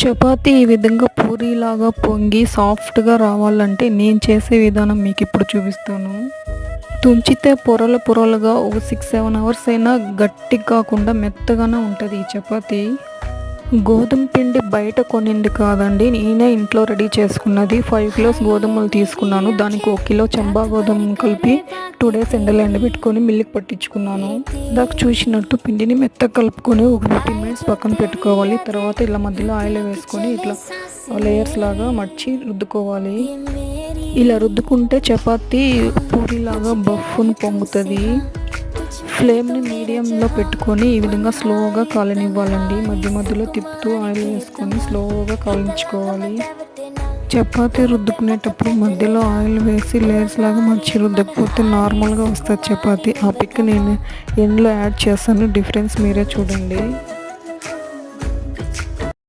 చపాతీ ఈ విధంగా పూరీలాగా పొంగి సాఫ్ట్‌గా రావాలంటే నేను చేసే విధానం మీకిప్పుడు చూపిస్తాను. తుంచితే పొరలు పొరలుగా ఒక 6, 7 అవర్స్ అయినా గట్టిగా కాకుండా మెత్తగానే ఉంటది ఈ చపాతీ. గోధుమ పిండి బయట కొనింది కాదండి. నేనే ఇంట్లో రెడీ చేసుకున్నది. 5 కిలోస్ గోధుమలు తీసుకున్నాను. దానికి 1 కిలో చంబా గోధుమ కలిపి 2 డేస్ ఎండలో ఎండబెట్టుకొని మిల్లుకి పట్టించుకున్నాను. ఇందాక చూసినట్టు పిండిని మెత్తగా కలుపుకొని ఒక 15 మినిట్స్ పక్కన పెట్టుకోవాలి. తర్వాత ఇలా మధ్యలో ఆయిల్ వేసుకొని ఇట్లా లేయర్స్ లాగా మడిచి రుద్దుకోవాలి. ఇలా రుద్దుకుంటే చపాతీ పూరీలాగా బఫ్ఫుని పొంగుతుంది. ఫ్లేమ్ని మీడియంలో పెట్టుకొని ఈ విధంగా స్లోగా కాలనివ్వాలండి. మధ్య మధ్యలో తిప్పుతూ ఆయిల్ వేసుకొని స్లోగా కాలించుకోవాలి. చపాతీ రుద్దుకునేటప్పుడు మధ్యలో ఆయిల్ వేసి లేయర్స్ లాగా మర్చి రుద్దకపోతే నార్మల్గా వస్తుంది చపాతీ. ఆ పిక్ నేను ఎండ్లో యాడ్ చేస్తాను, డిఫరెన్స్ మీరే చూడండి.